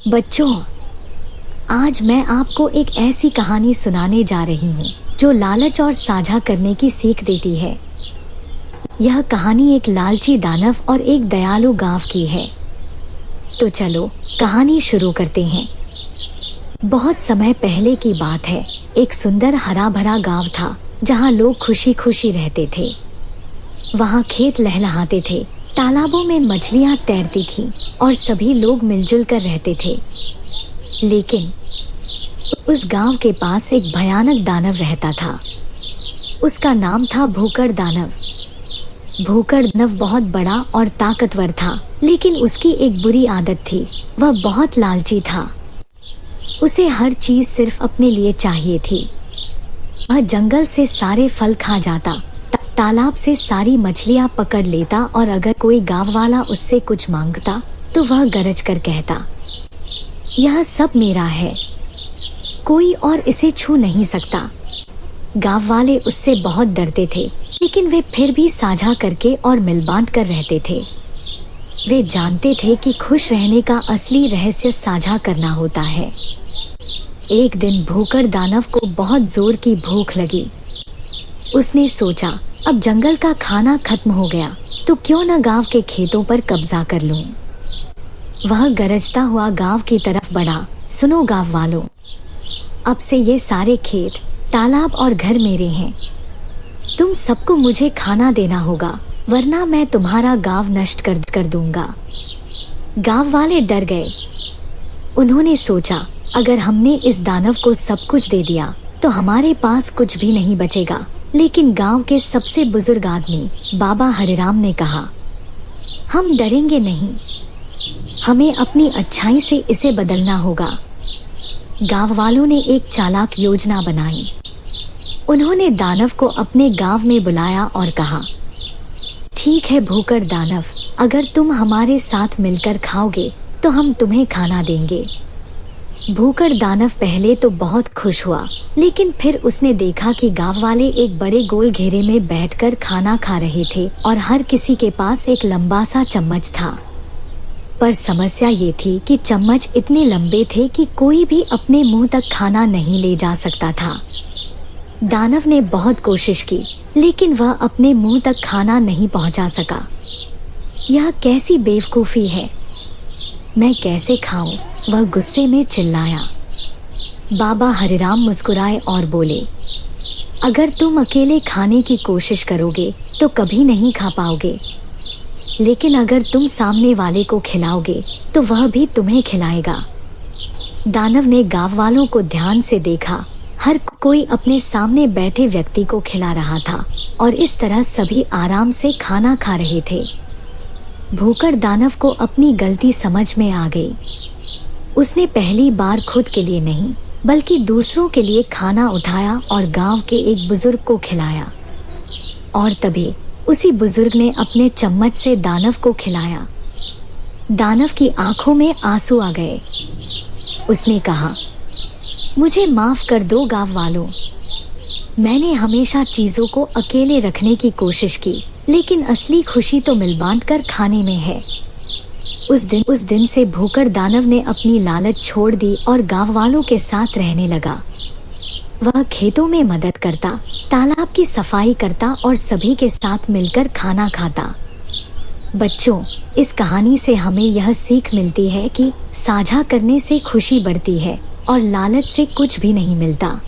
बच्चों, आज मैं आपको एक ऐसी कहानी सुनाने जा रही हूँ जो लालच और साझा करने की सीख देती है। यह कहानी एक लालची दानव और एक दयालु गांव की है। तो चलो कहानी शुरू करते हैं। बहुत समय पहले की बात है। एक सुंदर हरा भरा गांव था जहाँ लोग खुशी खुशी रहते थे। वहाँ खेत लहलहाते थे, तालाबों में मछलियाँ तैरती थीं और सभी लोग मिलजुल कर रहते थे। लेकिन उस गांव के पास एक भयानक दानव रहता था। उसका नाम था भूकड़ दानव। भूकड़ दानव बहुत बड़ा और ताकतवर था, लेकिन उसकी एक बुरी आदत थी। वह बहुत लालची था। उसे हर चीज सिर्फ अपने लिए चाहिए थी। वह जंगल से सारे फल खा जाता, तालाब से सारी मछलियां पकड़ लेता और अगर कोई गांव वाला उससे कुछ मांगता तो वह गरज कर कहता, यह सब मेरा है, कोई और इसे छू नहीं सकता। गांव वाले उससे बहुत डरते थे, लेकिन वे फिर भी साझा करके और मिल बांट कर रहते थे। वे जानते थे कि खुश रहने का असली रहस्य साझा करना होता है। एक दिन भूकड़ दानव को बहुत जोर की भूख लगी। उसने सोचा, अब जंगल का खाना खत्म हो गया तो क्यों न गांव के खेतों पर कब्जा कर लूं। वह गरजता हुआ गांव की तरफ बढ़ा। सुनो गांव वालों, अब से ये सारे खेत, तालाब और घर मेरे हैं। तुम सबको मुझे खाना देना होगा, वरना मैं तुम्हारा गांव नष्ट कर दूंगा। गांव वाले डर गए। उन्होंने सोचा, अगर हमने इस दानव को सब कुछ दे दिया तो हमारे पास कुछ भी नहीं बचेगा। लेकिन गांव के सबसे बुजुर्ग आदमी बाबा हरिराम ने कहा, हम डरेंगे नहीं, हमें अपनी अच्छाई से इसे बदलना होगा। गांव वालों ने एक चालाक योजना बनाई। उन्होंने दानव को अपने गांव में बुलाया और कहा, ठीक है भूकड़ दानव, अगर तुम हमारे साथ मिलकर खाओगे तो हम तुम्हें खाना देंगे। भूकड़ दानव पहले तो बहुत खुश हुआ, लेकिन फिर उसने देखा कि गांव वाले एक बड़े गोल घेरे में बैठकर खाना खा रहे थे और हर किसी के पास एक लंबा सा चम्मच था। पर समस्या ये थी कि चम्मच इतने लंबे थे कि कोई भी अपने मुंह तक खाना नहीं ले जा सकता था। दानव ने बहुत कोशिश की, लेकिन वह अपने मुंह तक खाना नहीं पहुंचा सका। यह कैसी बेवकूफ़ी है, मैं कैसे खाऊं? वह गुस्से में चिल्लाया। बाबा हरिराम मुस्कुराए और बोले, अगर तुम अकेले खाने की कोशिश करोगे तो कभी नहीं खा पाओगे, लेकिन अगर तुम सामने वाले को खिलाओगे तो वह भी तुम्हें खिलाएगा। दानव ने गांव वालों को ध्यान से देखा। हर कोई अपने सामने बैठे व्यक्ति को खिला रहा था और इस तरह सभी आराम से खाना खा रहे थे। भूकड़ दानव को अपनी गलती समझ में आ गई। उसने पहली बार खुद के लिए नहीं बल्कि दूसरों के लिए खाना उठाया और गांव के एक बुजुर्ग को खिलाया। और तभी उसी बुजुर्ग ने अपने चम्मच से दानव को खिलाया। दानव की आंखों में आंसू आ गए। उसने कहा, मुझे माफ कर दो गांव वालों, मैंने हमेशा चीजों को अकेले रखने की कोशिश की, लेकिन असली खुशी तो मिल बांट कर खाने में है। उस दिन से भूकड़ दानव ने अपनी लालच छोड़ दी और गांव वालों के साथ रहने लगा। वह खेतों में मदद करता, तालाब की सफाई करता और सभी के साथ मिलकर खाना खाता। बच्चों, इस कहानी से हमें यह सीख मिलती है कि साझा करने से खुशी बढ़ती है और लालच से कुछ भी नहीं मिलता।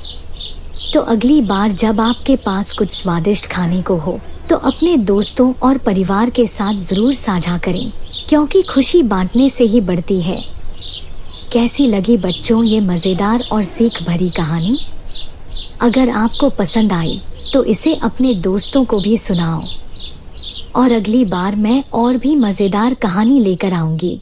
तो अगली बार जब आपके पास कुछ स्वादिष्ट खाने को हो तो अपने दोस्तों और परिवार के साथ जरूर साझा करें, क्योंकि खुशी बांटने से ही बढ़ती है। कैसी लगी बच्चों ये मज़ेदार और सीख भरी कहानी? अगर आपको पसंद आई तो इसे अपने दोस्तों को भी सुनाओ और अगली बार मैं और भी मज़ेदार कहानी लेकर आऊंगी।